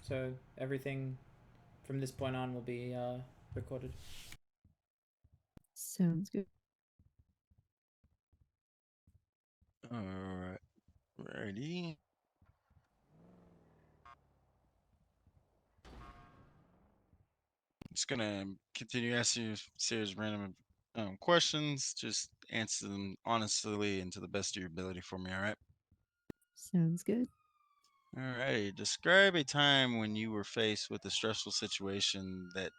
So everything from this point on will be recorded. Sounds good. All right, ready. Just gonna continue asking you a series of random questions. Just answer them honestly and to the best of your ability for me. All right. Sounds good. All right. Describe a time when you were faced with a stressful situation that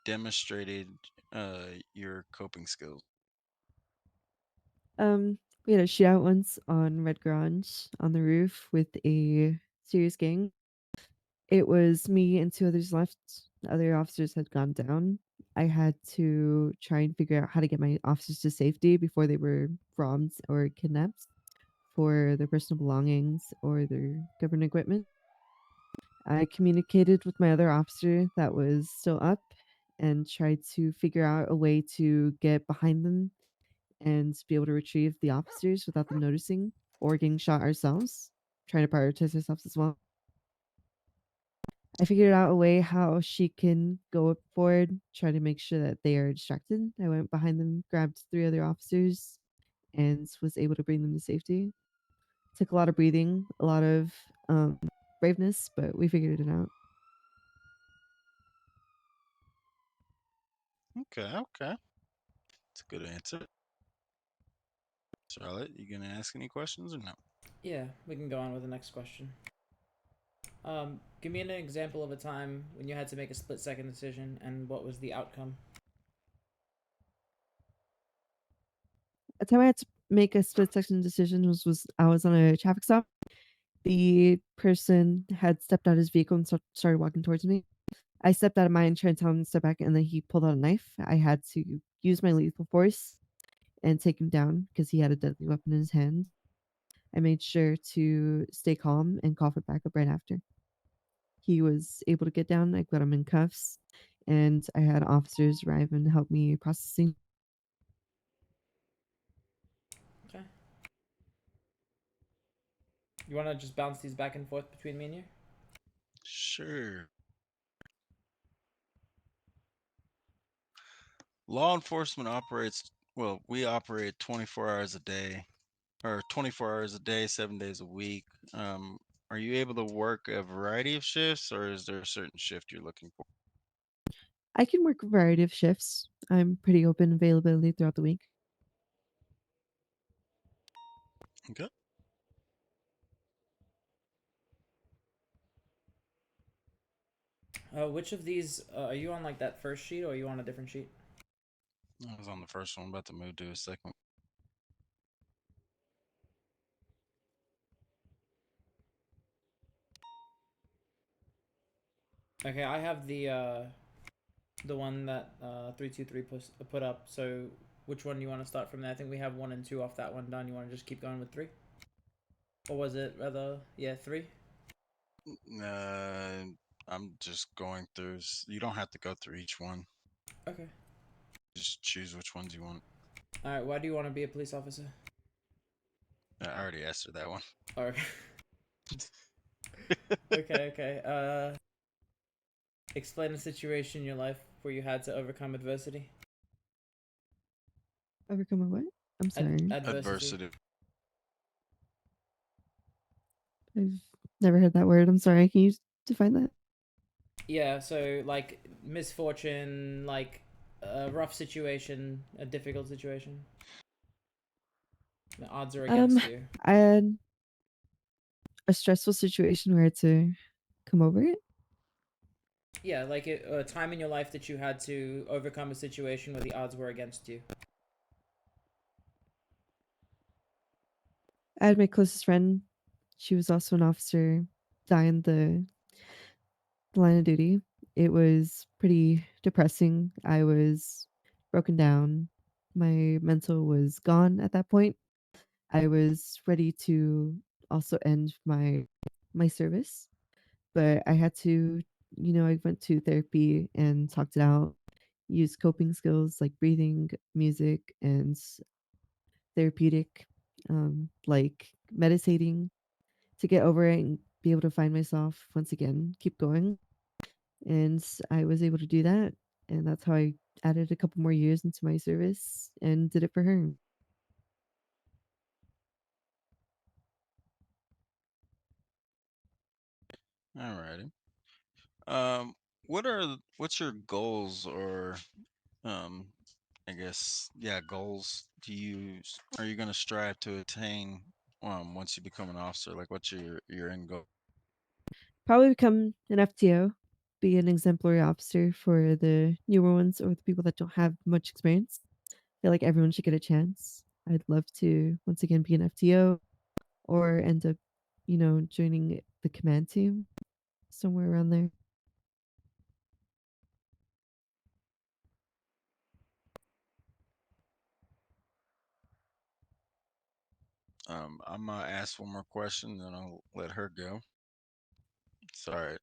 demonstrated your coping skills. Um, we had a shootout once on Red Garage on the roof with a serious gang. It was me and two others left. The other officers had gone down. I had to try and figure out how to get my officers to safety before they were robbed or kidnapped for their personal belongings or their government equipment. I communicated with my other officer that was still up and tried to figure out a way to get behind them and be able to retrieve the officers without them noticing or getting shot ourselves, trying to prioritize ourselves as well. I figured out a way how she can go forward, try to make sure that they are distracted. I went behind them, grabbed three other officers, and was able to bring them to safety. Took a lot of breathing, a lot of braveness, but we figured it out. Okay. Okay. It's a good answer. Charlotte, you gonna ask any questions or no? Yeah, we can go on with the next question. Give me an example of a time when you had to make a split-second decision and what was the outcome. A time I had to make a split second decision was I was on a traffic stop. The person had stepped out of his vehicle and started walking towards me. I stepped out of mine, trying to tell him to step back, and then he pulled out a knife. I had to use my lethal force and take him down because he had a deadly weapon in his hand. I made sure to stay calm and call for backup right after. He was able to get down. I got him in cuffs, and I had officers arrive and help me process the scene. Okay. You want to just bounce these back and forth between me and you? Sure. Law enforcement operates, well, we operate 24 hours a day, or 24 hours a day, 7 days a week. Um, are you able to work a variety of shifts, or is there a certain shift you're looking for? I can work a variety of shifts. I'm pretty open availability throughout the week. Okay. Which of these are you on? Like that first sheet, or are you on a different sheet? I was on the first one, about to move to a second. Okay, I have the one that 323 put up. So which one do you want to start from there? I think we have 1 and 2 off that one done. You want to just keep going with 3, or was it rather yeah 3? Uh, I'm just going through. You don't have to go through each one. Okay. Just choose which ones you want. All right. Why do you want to be a police officer? I already answered that one. Or okay, okay. Explain a situation in your life where you had to overcome adversity. Overcome a what? I'm sorry. Adversity. Adversity. I've never heard that word. I'm sorry. Can you define that? Yeah. So like misfortune, like a rough situation, a difficult situation. The odds are Um, against you. I had a stressful situation where I had to come over it. Yeah, like a time in your life that you had to overcome a situation where the odds were against you. I had my closest friend. She was also an officer, die in the line of duty. It was pretty depressing. I was broken down. My mental was gone at that point. I was ready to also end my service, but I had to, I went to therapy and talked it out, used coping skills like breathing, music, and therapeutic, like meditating to get over it and be able to find myself once again, keep going. And I was able to do that. And that's how I added a couple more years into my service and did it for her. Alrighty. What's your goals or um, I guess yeah, goals are you gonna strive to attain once you become an officer? Like, what's your end goal? Probably become an FTO, be an exemplary officer for the newer ones or the people that don't have much experience. I feel like everyone should get a chance. I'd love to once again be an FTO or end up, joining the command team somewhere around there. I'm gonna ask one more question, then I'll let her go. Sorry,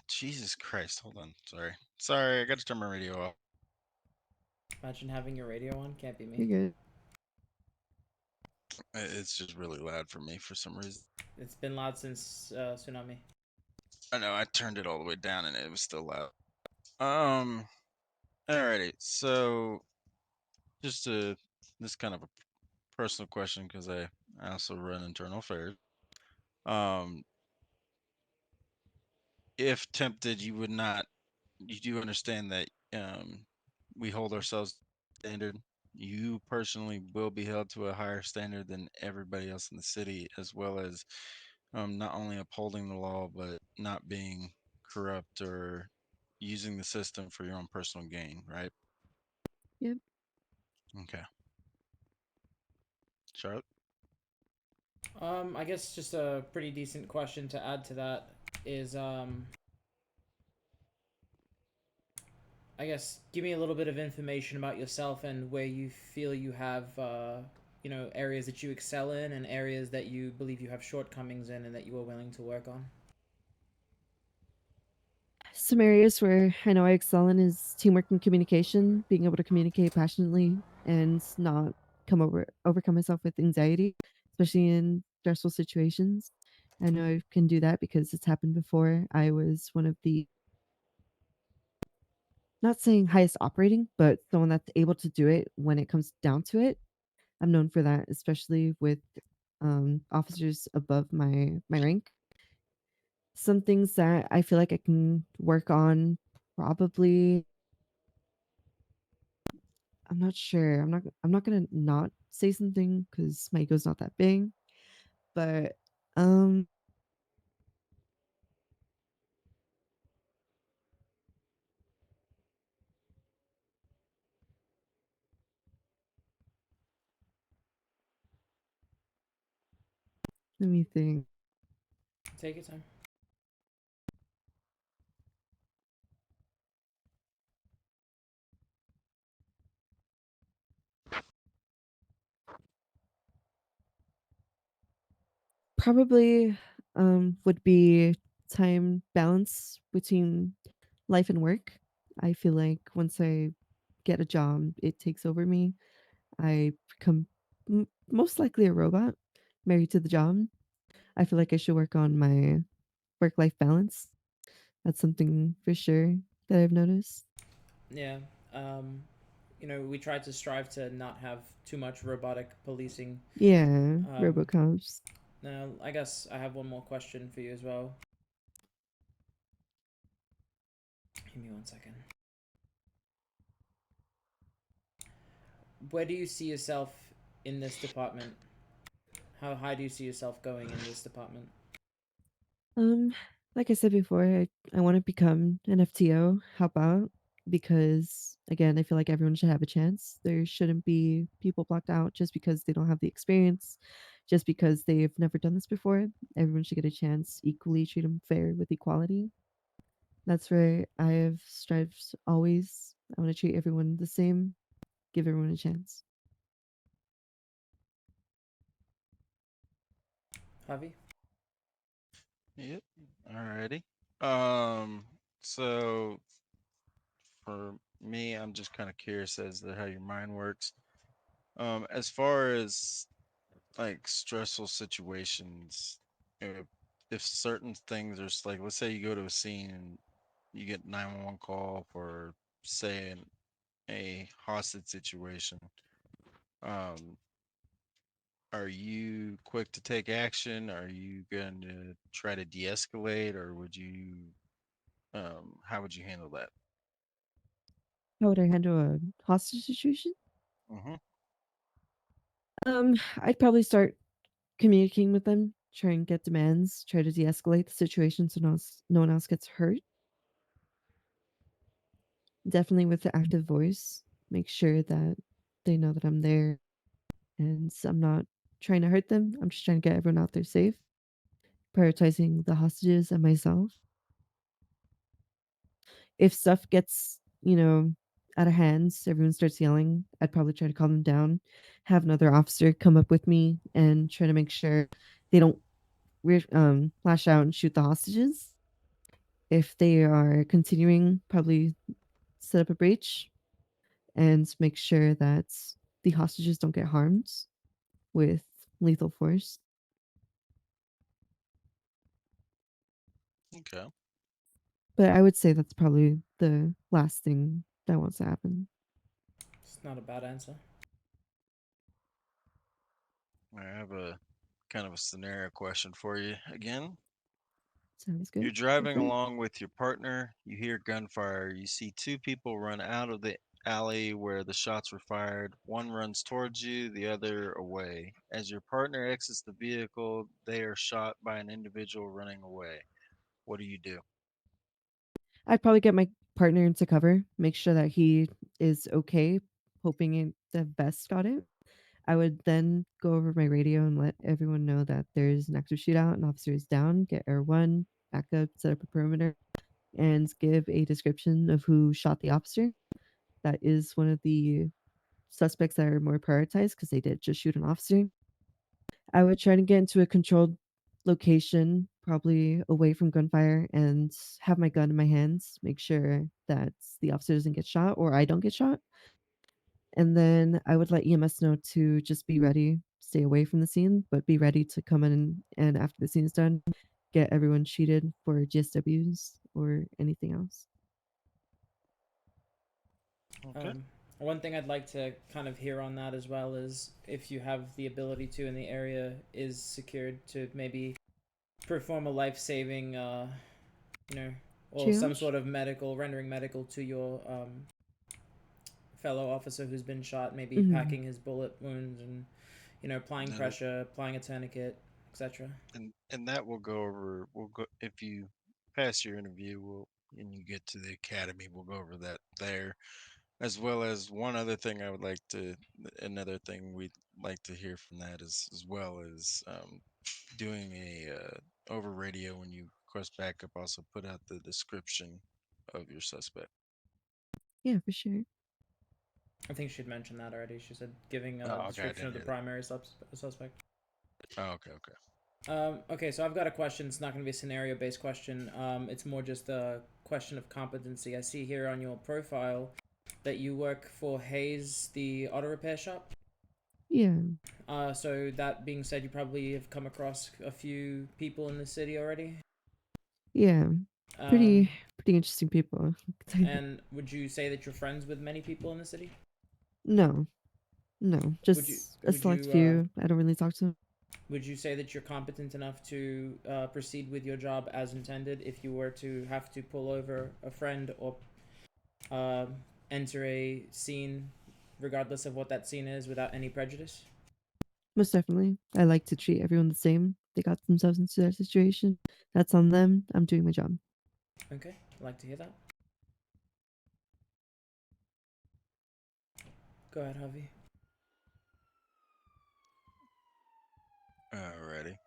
Jesus Christ, hold on. Sorry, I got to turn my radio off. Imagine having your radio on. Can't be me. You're good. It's just really loud for me for some reason. It's been loud since tsunami. I know I turned it all the way down and it was still loud. Um, alrighty. So just this kind of a personal question because I also run internal affairs. Um, if tempted, you do understand that we hold ourselves standard. You personally will be held to a higher standard than everybody else in the city, as well as not only upholding the law, but not being corrupt or using the system for your own personal gain, right? Yep. Okay. Charlotte? I guess just a pretty decent question to add to that is I guess give me a little bit of information about yourself and where you feel you have areas that you excel in and areas that you believe you have shortcomings in and that you are willing to work on. Some areas where I know I excel in is teamwork and communication, being able to communicate passionately and not overcome myself with anxiety, especially in stressful situations. I know I can do that because it's happened before. I was one of the not saying highest operating, but someone that's able to do it when it comes down to it. I'm known for that, especially with officers above my rank. Some things that I feel like I can work on probably I'm not sure. I'm not gonna not say something because my ego's not that big. But um let me think. Take your time. Probably would be time balance between life and work. I feel like once I get a job, it takes over me. I become most likely a robot, married to the job. I feel like I should work on my work life balance. That's something for sure that I've noticed. Yeah. Um, we try to strive to not have too much robotic policing. Yeah, Um, Robocops. Now, I guess I have one more question for you as well. Give me 1 second. Where do you see yourself in this department? How high do you see yourself going in this department? Um, like I said before, I want to become an FTO. Help out because again, I feel like everyone should have a chance. There shouldn't be people blocked out just because they don't have the experience, just because they've never done this before. Everyone should get a chance equally, treat them fair with equality. That's where I have strived always. I want to treat everyone the same, give everyone a chance. Javi? Yep. Alrighty. Um, so for me, I'm just kind of curious as to how your mind works. As far as like stressful situations, if certain things are like, let's say you go to a scene and you get 911 call for, say, a hostage situation. Um, are you quick to take action? Are you going to try to de-escalate, or would you? How would you handle that? How would I handle a hostage situation? Mm-hmm. I'd probably start communicating with them, try and get demands, try to de-escalate the situation so no one else gets hurt. Definitely with the active voice, make sure that they know that I'm there and I'm not trying to hurt them. I'm just trying to get everyone out there safe, prioritizing the hostages and myself. If stuff gets, out of hand, everyone starts yelling, I'd probably try to calm them down, have another officer come up with me and try to make sure they don't lash out and shoot the hostages. If they are continuing, probably set up a breach and make sure that the hostages don't get harmed with lethal force. Okay. But I would say that's probably the last thing that wants to happen. It's not a bad answer. I have a kind of a scenario question for you again. Sounds You're good. Go driving for it. along with your partner, you hear gunfire, you see two people run out of the alley where the shots were fired. One runs towards you, the other away. As your partner exits the vehicle, they are shot by an individual running away. What do you do? I'd probably get my partner into cover, make sure that he is okay, hoping the best got it. I would then go over my radio and let everyone know that there's an active shootout, an officer is down, get Air 1, back up, set up a perimeter, and give a description of who shot the officer. That is one of the suspects that are more prioritized because they did just shoot an officer. I would try to get into a controlled location, probably away from gunfire, and have my gun in my hands, make sure that the officer doesn't get shot or I don't get shot. And then I would let EMS know to just be ready, stay away from the scene, but be ready to come in and after the scene is done, get everyone sheeted for GSWs or anything else. Okay. Um, One thing I'd like to kind of hear on that as well is if you have the ability to, and the area is secured, to maybe perform a life-saving, you know, or some Triage? sort of rendering medical to your fellow officer who's been shot, maybe Mhm. packing his bullet wounds and, applying And pressure, applying a tourniquet, etc. and that will go over. We'll go if you pass your interview. We'll and you get to the academy. We'll go over that there, as well as one other thing I would like to. Another thing we'd like to hear from that is as well as doing a over radio when you request backup. Also put out the description of your suspect. Yeah, for sure. I think she'd mentioned that already. She said giving a Oh, okay. I description didn't of the hear that. primary suspect. Oh, okay. Okay. Okay, so I've got a question. It's not going to be a scenario based question. It's more just a question of competency. I see here on your profile that you work for Hayes, the auto repair shop. Yeah. So that being said, you probably have come across a few people in the city already. Yeah. Um, Pretty interesting people. and would you say that you're friends with many people in the city? No. No. Would you Just a would select you few. I don't really talk to them. would you say that you're competent enough to proceed with your job as intended if you were to have to pull over a friend or um, enter a scene, regardless of what that scene is, without any prejudice? Most definitely. I like to treat everyone the same. They got themselves into that situation. That's on them. I'm doing my job. Okay, I'd like to hear that. Go ahead, Javi. Alrighty.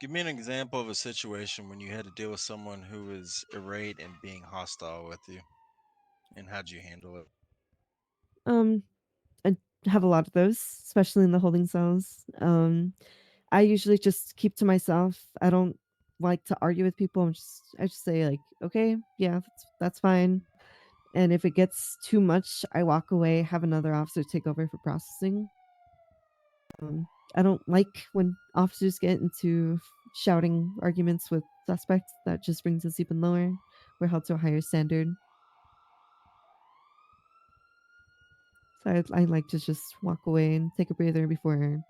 Give me an example of a situation when you had to deal with someone who was irate and being hostile with you, and how'd you handle it? Um, I have a lot of those, especially in the holding cells. I usually just keep to myself. I don't like to argue with people. I just say like, okay, yeah, that's fine. And if it gets too much, I walk away, have another officer take over for processing. I don't like when officers get into shouting arguments with suspects. That just brings us even lower. We're held to a higher standard. So I like to just walk away and take a breather before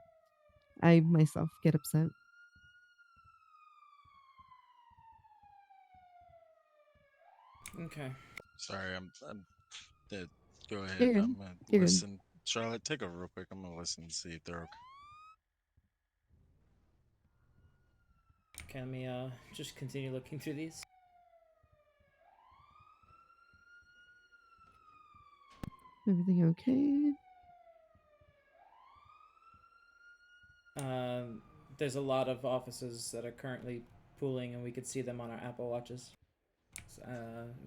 I myself get upset. Okay. Sorry, I'm that. Go ahead. You're good. I'm gonna You're good. listen. Charlotte, take over real quick. I'm gonna listen and see if they're okay. Okay, let me just continue looking through these. Everything okay? There's a lot of officers that are currently pooling, and we could see them on our Apple watches.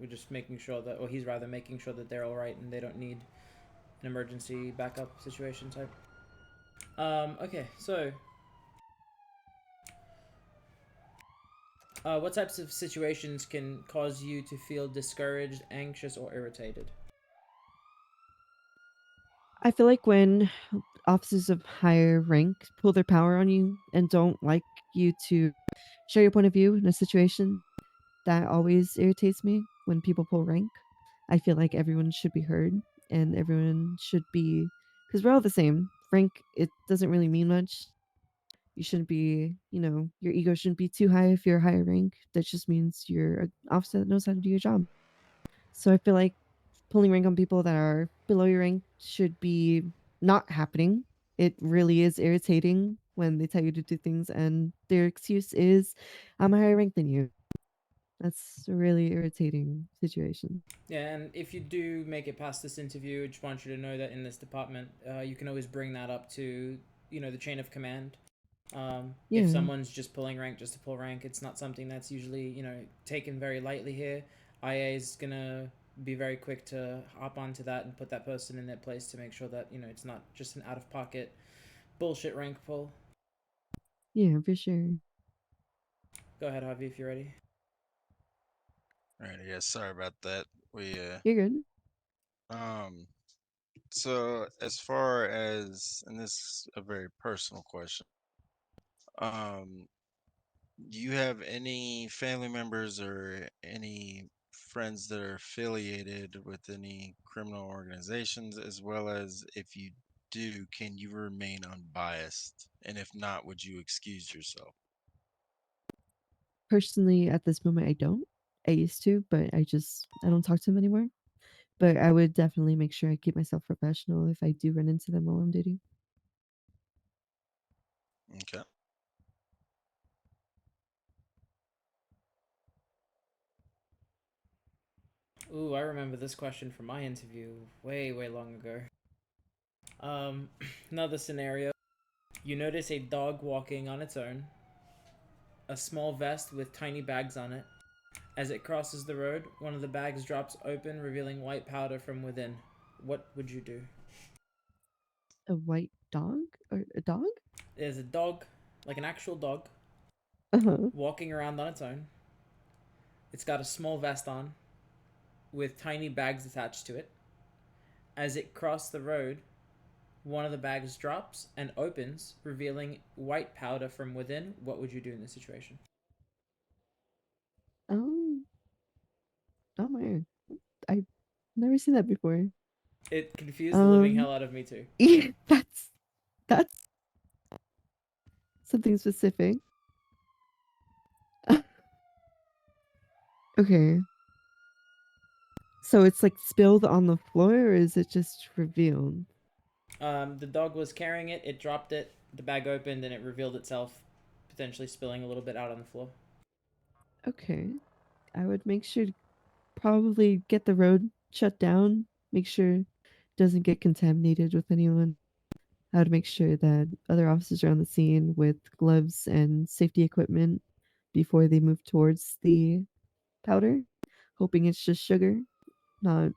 We're just making sure that, or he's rather making sure that they're all right and they don't need an emergency backup situation type. Okay, so what types of situations can cause you to feel discouraged, anxious, or irritated? I feel like when officers of higher rank pull their power on you and don't like you to share your point of view in a situation, that always irritates me when people pull rank. I feel like everyone should be heard and everyone should be, because we're all the same. Rank, it doesn't really mean much. You shouldn't be, your ego shouldn't be too high if you're a higher rank. That just means you're an officer that knows how to do your job. So I feel like pulling rank on people that are below your rank should be not happening. It really is irritating when they tell you to do things and their excuse is, I'm a higher rank than you. That's a really irritating situation. Yeah, and if you do make it past this interview, I just want you to know that in this department, you can always bring that up to, the chain of command. If Yeah. someone's just pulling rank just to pull rank, it's not something that's usually, taken very lightly here. IA is gonna be very quick to hop onto that and put that person in their place to make sure that, it's not just an out of pocket bullshit rank pull. Yeah, for sure. Go ahead, Harvey, if you're ready. All right. Yeah. Sorry about that. We You're good. um. So as far as, and this is a very personal question. Um. Do you have any family members or any friends that are affiliated with any criminal organizations? As well as, if you do, can you remain unbiased? And if not, would you excuse yourself? Personally, at this moment, I don't. I used to, but I don't talk to them anymore. But I would definitely make sure I keep myself professional if I do run into them while on duty. Okay. Ooh, I remember this question from my interview way, way long ago. Um, Another scenario. You notice a dog walking on its own, a small vest with tiny bags on it. As it crosses the road, one of the bags drops open, revealing white powder from within. What would you do? A white dog or a dog? There's a dog, like an actual dog, Uh-huh. walking around on its own. It's got a small vest on with tiny bags attached to it. As it crosses the road, one of the bags drops and opens, revealing white powder from within. What would you do in this situation? Oh, oh my. I've never seen that before. It confused the living Um, hell out of me too. yeah, that's something specific. Okay. So it's like spilled on the floor or is it just revealed? The dog was carrying it. It dropped it. The bag opened and it revealed itself, potentially spilling a little bit out on the floor. Okay. I would make sure to probably get the road shut down, make sure it doesn't get contaminated with anyone. I would make sure that other officers are on the scene with gloves and safety equipment before they move towards the powder, hoping it's just sugar, not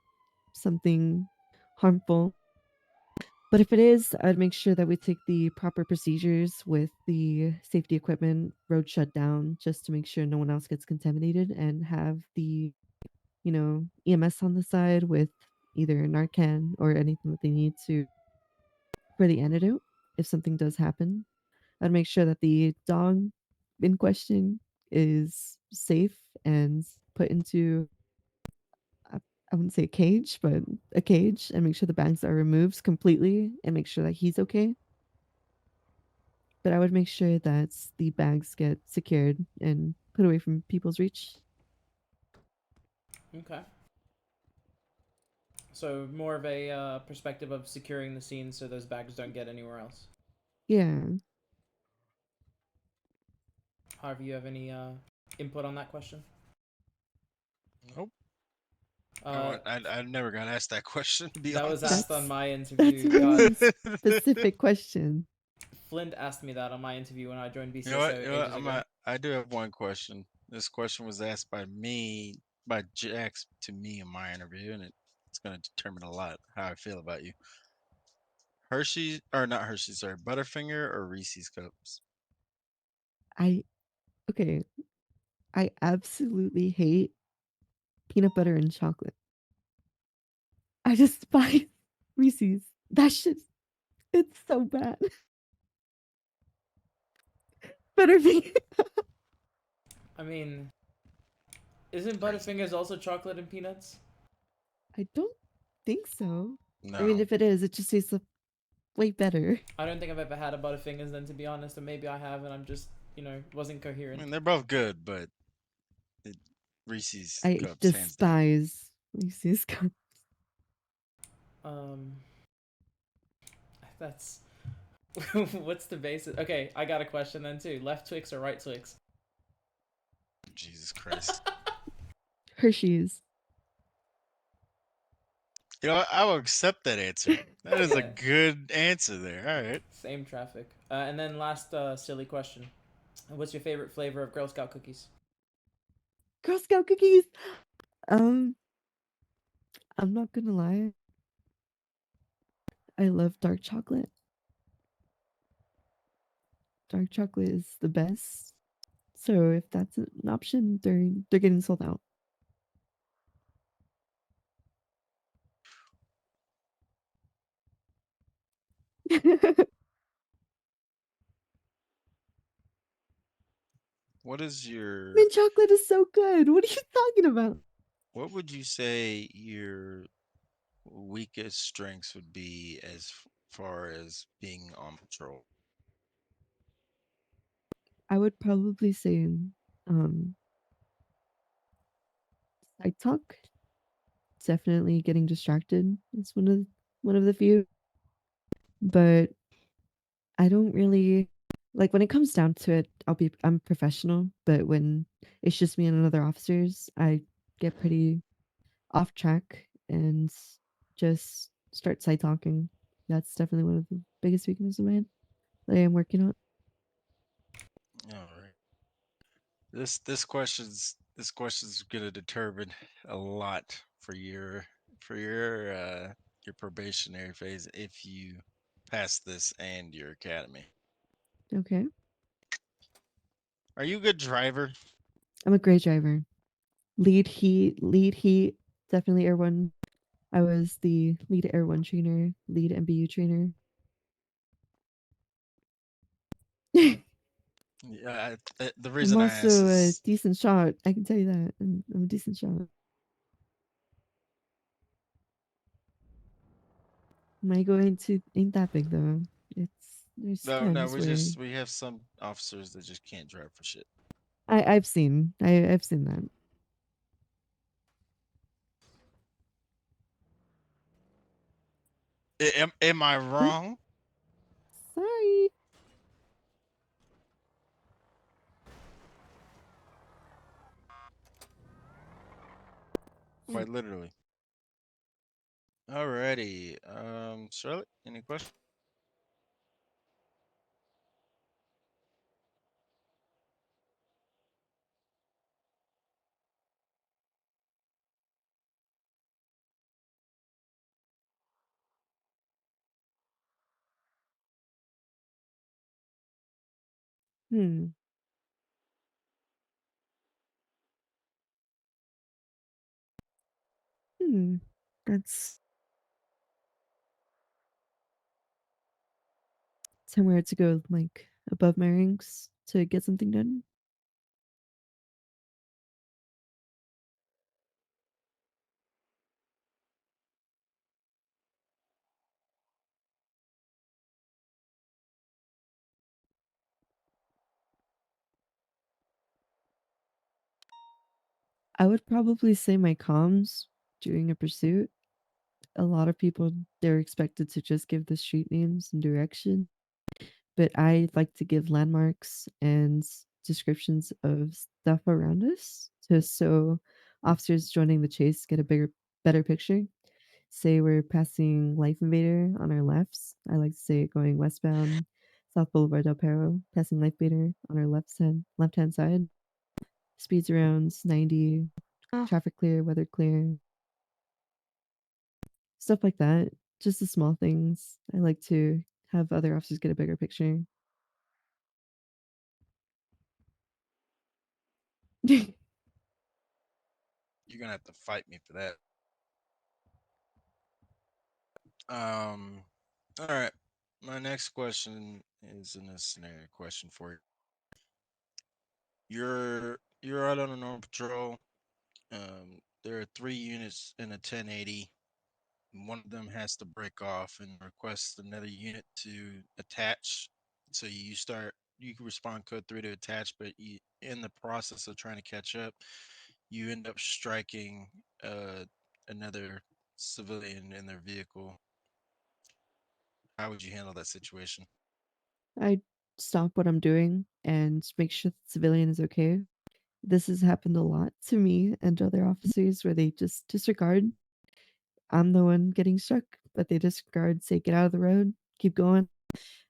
something harmful. But if it is, I'd make sure that we take the proper procedures with the safety equipment, road shut down, just to make sure no one else gets contaminated, and have the, EMS on the side with either Narcan or anything that they need to for the antidote. if something does happen. I'd make sure that the dog in question is safe and put into I I wouldn't say a cage, but a cage, and make sure the bags are removed completely and make sure that he's okay. But I would make sure that the bags get secured and put away from people's reach. Okay. So more of a perspective of securing the scene so those bags don't get anywhere else. Yeah. However, you have any input on that question? Nope. Uh, I never got asked that question, to be that was asked on honest. my That's a interview. very God, specific question. Flint asked me that on my interview when I joined You know what? BCSO You know what? ages ago. I do have one question. This question was asked by me, by Jax to me in my interview, and it's going to determine a lot how I feel about you. Hershey, or not Hershey, sorry, Butterfinger or Reese's Cups? I okay. I absolutely hate peanut butter and chocolate. I despise Reese's. That shit, it's so bad. Butterfinger. I mean, isn't Crazy. Butterfingers also chocolate and peanuts? I don't think so. I mean, No. if it is, it just tastes way better. I don't think I've ever had a Butterfingers then, to be honest, or maybe I have and I'm just, wasn't I coherent. mean, they're both good, but it, Reese's I Cups, hands down. despise Reese's cup. Um, that's what's the basis? Okay, I got a question then too. Left Twix or right Twix? Jesus Christ. Hershey's. You know what? I will accept that answer. That is a Yeah, good answer there. All right. same traffic. And then last silly question: what's your favorite flavor of Girl Scout cookies? Girl Scout cookies. Um, I'm not gonna lie. I love dark chocolate. Dark chocolate is the best. So if that's an option, they're getting sold out. What is your Mint chocolate is so good. What are you talking about? what would you say your weakest strengths would be as far as being on patrol? I would probably say um side talk. Definitely getting distracted is one of the few. But I don't really like when it comes down to it, I'm professional, but when it's just me and another officers, I get pretty off track and just start side talking. That's definitely one of the biggest weaknesses of mine that I am working on. All right. This question's gonna determine a lot for your probationary phase if you pass this and your academy. Okay. Are you a good driver? I'm a great driver. Lead heat, definitely Air 1. I was the lead Air 1 trainer, lead MBU trainer. Yeah, the I'm reason I asked also a is decent shot. I can tell you that. I'm a decent shot. My go into ain't that big though. It's there's no, times where we have some officers that just can't drive for shit. I've seen that. Am I What? wrong? Sorry. Quite literally. Alrighty. Charlotte, any questions? Hmm. Hmm. That's somewhere to go like above my ranks to get something done. I would probably say my comms during a pursuit. A lot of people, they're expected to just give the street names and direction, but I like to give landmarks and descriptions of stuff around us just so officers joining the chase get a better picture. Say we're passing Life Invader on our lefts. I like to say going westbound, South Boulevard Del Perro, passing Life Invader on our left hand side. Speeds around 90, traffic clear, weather clear, stuff like that. Just the small things. I like to have other officers get a bigger picture. You're gonna have to fight me for that. All right. My next question is in a scenario question for you. You're out on a normal patrol. There are 3 units in a 1080. One of them has to break off and request another unit to attach. So you can respond code 3 to attach, but in the process of trying to catch up, you end up striking another civilian in their vehicle. How would you handle that situation? I stop what I'm doing and make sure the civilian is okay. This has happened a lot to me and other officers where they just disregard. I'm the one getting struck, but they disregard, say, get out of the road, keep going.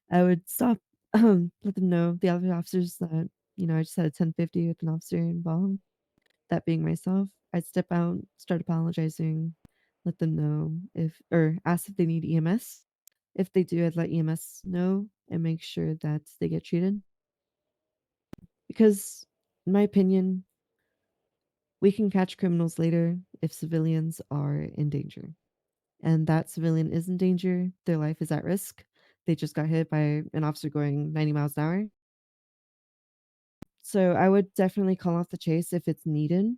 I would stop, let them know, the other officers that, I just had a 1050 with an officer involved, that being myself. I'd step out, start apologizing, let them know or ask if they need EMS. If they do, I'd let EMS know and make sure that they get treated. Because, in my opinion, we can catch criminals later if civilians are in danger. And that civilian is in danger, their life is at risk. They just got hit by an officer going 90 miles an hour. So I would definitely call off the chase if it's needed.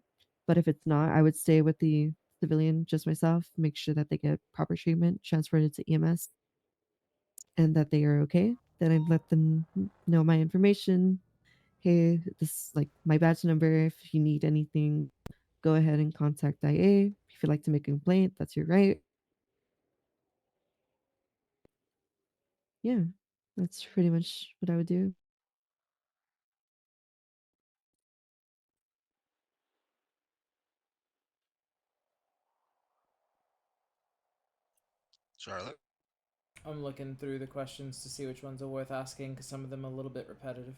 But if it's not, I would stay with the civilian, just myself, make sure that they get proper treatment, transferred it to EMS, and that they are okay. Then I'd let them know my information. Hey, this is like my badge number. If you need anything, go ahead and contact IA. If you'd like to make a complaint, that's your right. Yeah, that's pretty much what I would do. Charlotte? I'm looking through the questions to see which ones are worth asking because some of them are a little bit repetitive.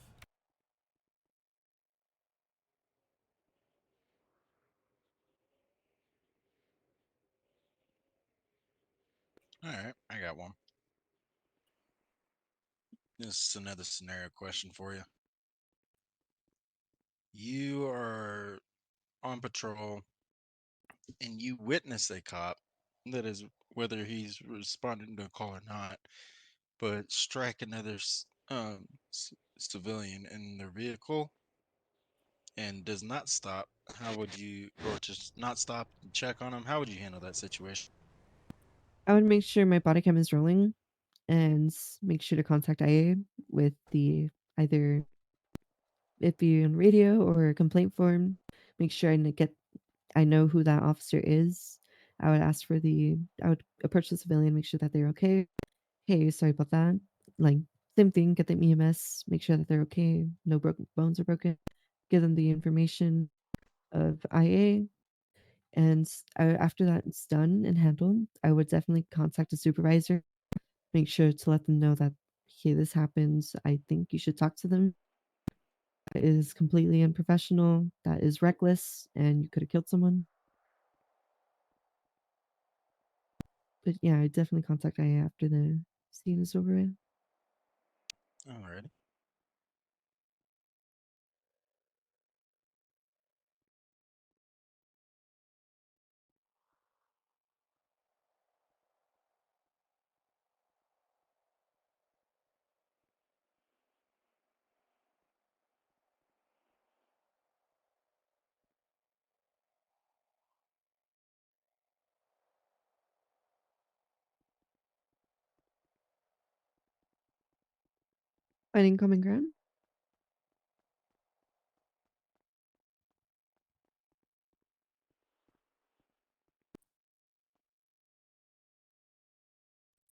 All right, I got one. This is another scenario question for you. You are on patrol and you witness a cop, that is, whether he's responding to a call or not, but strike another civilian in their vehicle and does not stop. How would you, or just not stop and check on him? How would you handle that situation? I would make sure my body cam is rolling and make sure to contact IA with the either it be on radio or a complaint form. Make sure I know who that officer is. I would approach the civilian, make sure that they're okay. Hey, sorry about that. Like same thing, get them EMS, make sure that they're okay, no broken bones are broken. Give them the information of IA. And after that's done and handled, I would definitely contact a supervisor, make sure to let them know that, hey, this happens. I think you should talk to them. That is completely unprofessional. That is reckless, and you could have killed someone. But yeah, I definitely contact IA after the scene is over with. Alrighty. Finding common ground.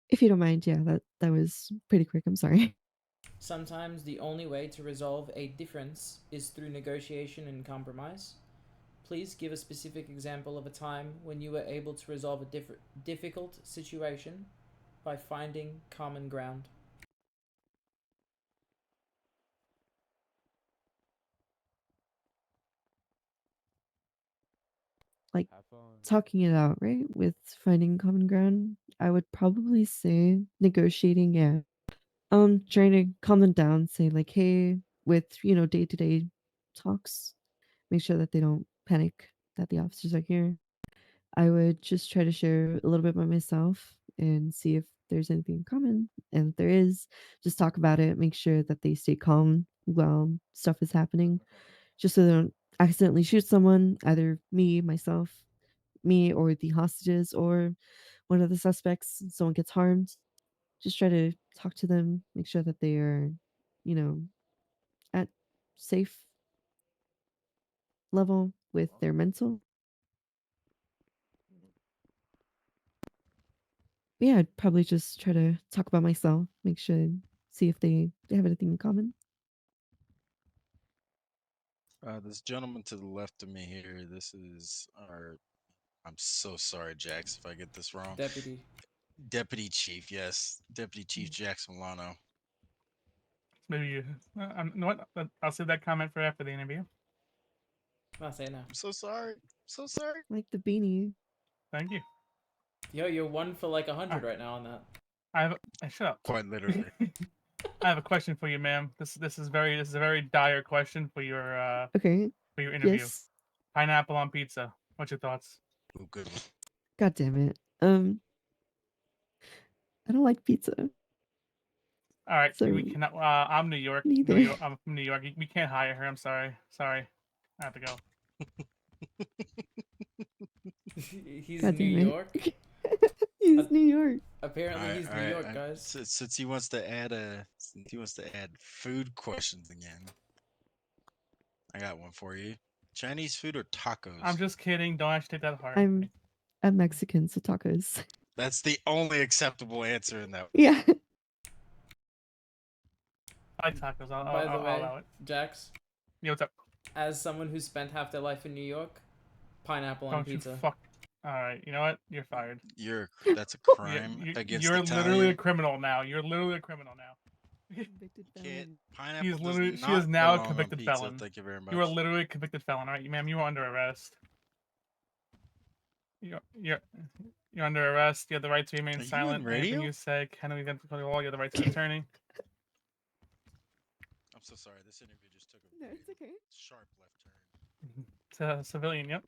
If you don't mind, yeah, that was pretty quick. I'm sorry. Sometimes the only way to resolve a difference is through negotiation and compromise. Please give a specific example of a time when you were able to resolve a difficult situation by finding common ground. Like talking it out, right? With finding common ground, I would probably say negotiating, yeah. Trying to calm them down, say like, hey, with day-to-day talks, make sure that they don't panic that the officers are here. I would just try to share a little bit about myself and see if there's anything in common. And if there is, just talk about it, make sure that they stay calm while stuff is happening, just so they don't accidentally shoot someone, either me or the hostages or one of the suspects, someone gets harmed. Just try to talk to them, make sure that they are, you know, at safe level with their mental. Yeah, I'd probably just try to talk about myself, make sure, see if they have anything in common. This gentleman to the left of me here, this is our. I'm so sorry, Jax, if I get this wrong. Deputy. Deputy Chief, yes. Deputy Chief Jax Milano. Maybe you. You know what? I'll save that comment for after the interview. I'll say no. I'm so sorry. So sorry. Like the beanie. Thank you. Yo, you're 1 for like 100 right now on that. I have. Shut up. Quite literally. I have a question for you, ma'am. This is a very dire question for your Okay. interview. Yes. Pineapple on pizza. What's your thoughts? Ooh, good one. God damn it. I don't like pizza. All right, So we cannot. I'm New York. neither. I'm from New York. We can't hire her. I'm sorry. Sorry. I have to go. He's God New damn it. York. He's New York. Apparently, he's New York, guys. Since he wants to add food questions again, I got one for you. Chinese food or tacos? I'm just kidding. Don't actually take that hard. I'm Mexican, so tacos. That's the only acceptable answer in that. Yeah. I like tacos. By the I'll way, allow it. Jax, Yeah, what's up? as someone who spent half their life in New York, pineapple on Don't pizza. you fuck. All right. You know what? You're fired. That's a crime against You're Italian. literally a criminal now. You're literally a criminal now. Convicted felon. Pineapple She is now a belong on convicted pizza. felon. Thank you very much. You are literally a convicted felon, all right, ma'am. You are under arrest. You're under arrest. You have the right to remain Are you silent. on Anything radio? you say can be against the law. You have the right to an attorney. I'm so sorry. This interview just took a No, it's okay. sharp left turn. To civilian, yep.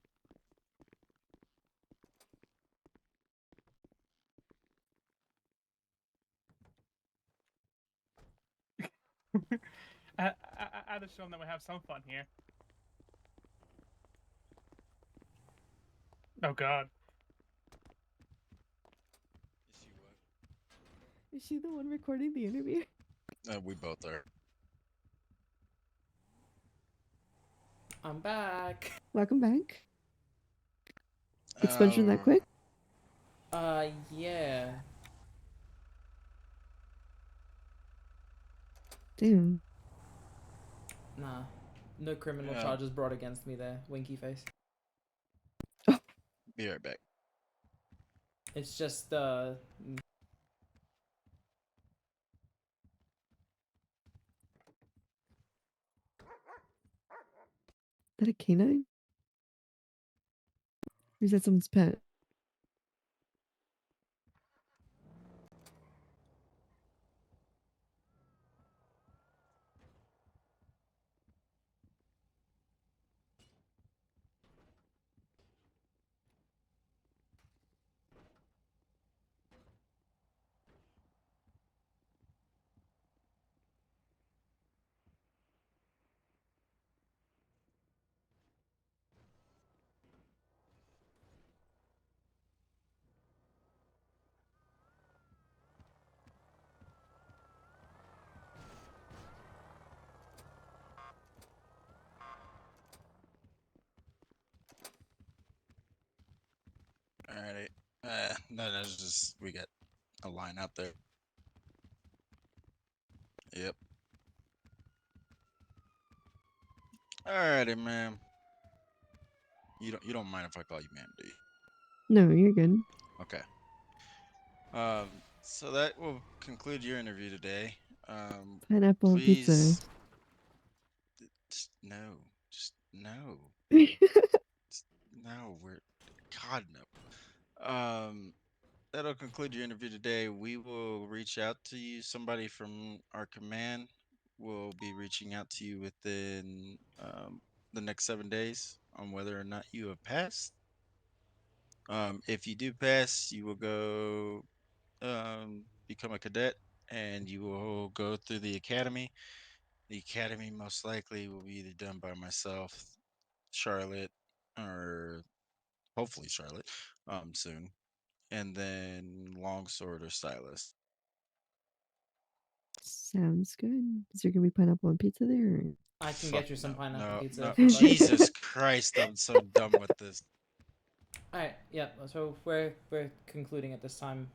I had to show them that we have some fun here. Oh God. Is she the one recording the interview? We both are. I'm back. Welcome back. Expansion that quick? Yeah. Damn. Nah. No criminal Yeah. charges brought against me there, winky face. Be right back. It's just, Is that a canine? Or is that someone's pet? No, that's just we got a line out there. Yep. Alrighty, ma'am. You don't mind if I call you ma'am, do you? No, you're good. Okay. So that will conclude your interview today. Pineapple on pizza. Please, no, just no, no. God no. That'll conclude your interview today. We will reach out to you. Somebody from our command will be reaching out to you within the next 7 days on whether or not you have passed. If you do pass, you will go become a cadet and you will go through the academy. The academy most likely will be either done by myself, Charlotte, or hopefully Charlotte, soon, and then Longsword or Stylist. Sounds good. Is there gonna be pineapple on pizza there? Or... I can Fuck get you some no, pineapple no, pizza no. if you'd like. Jesus Christ, I'm so done with this. All right. Yeah. So we're concluding at this time.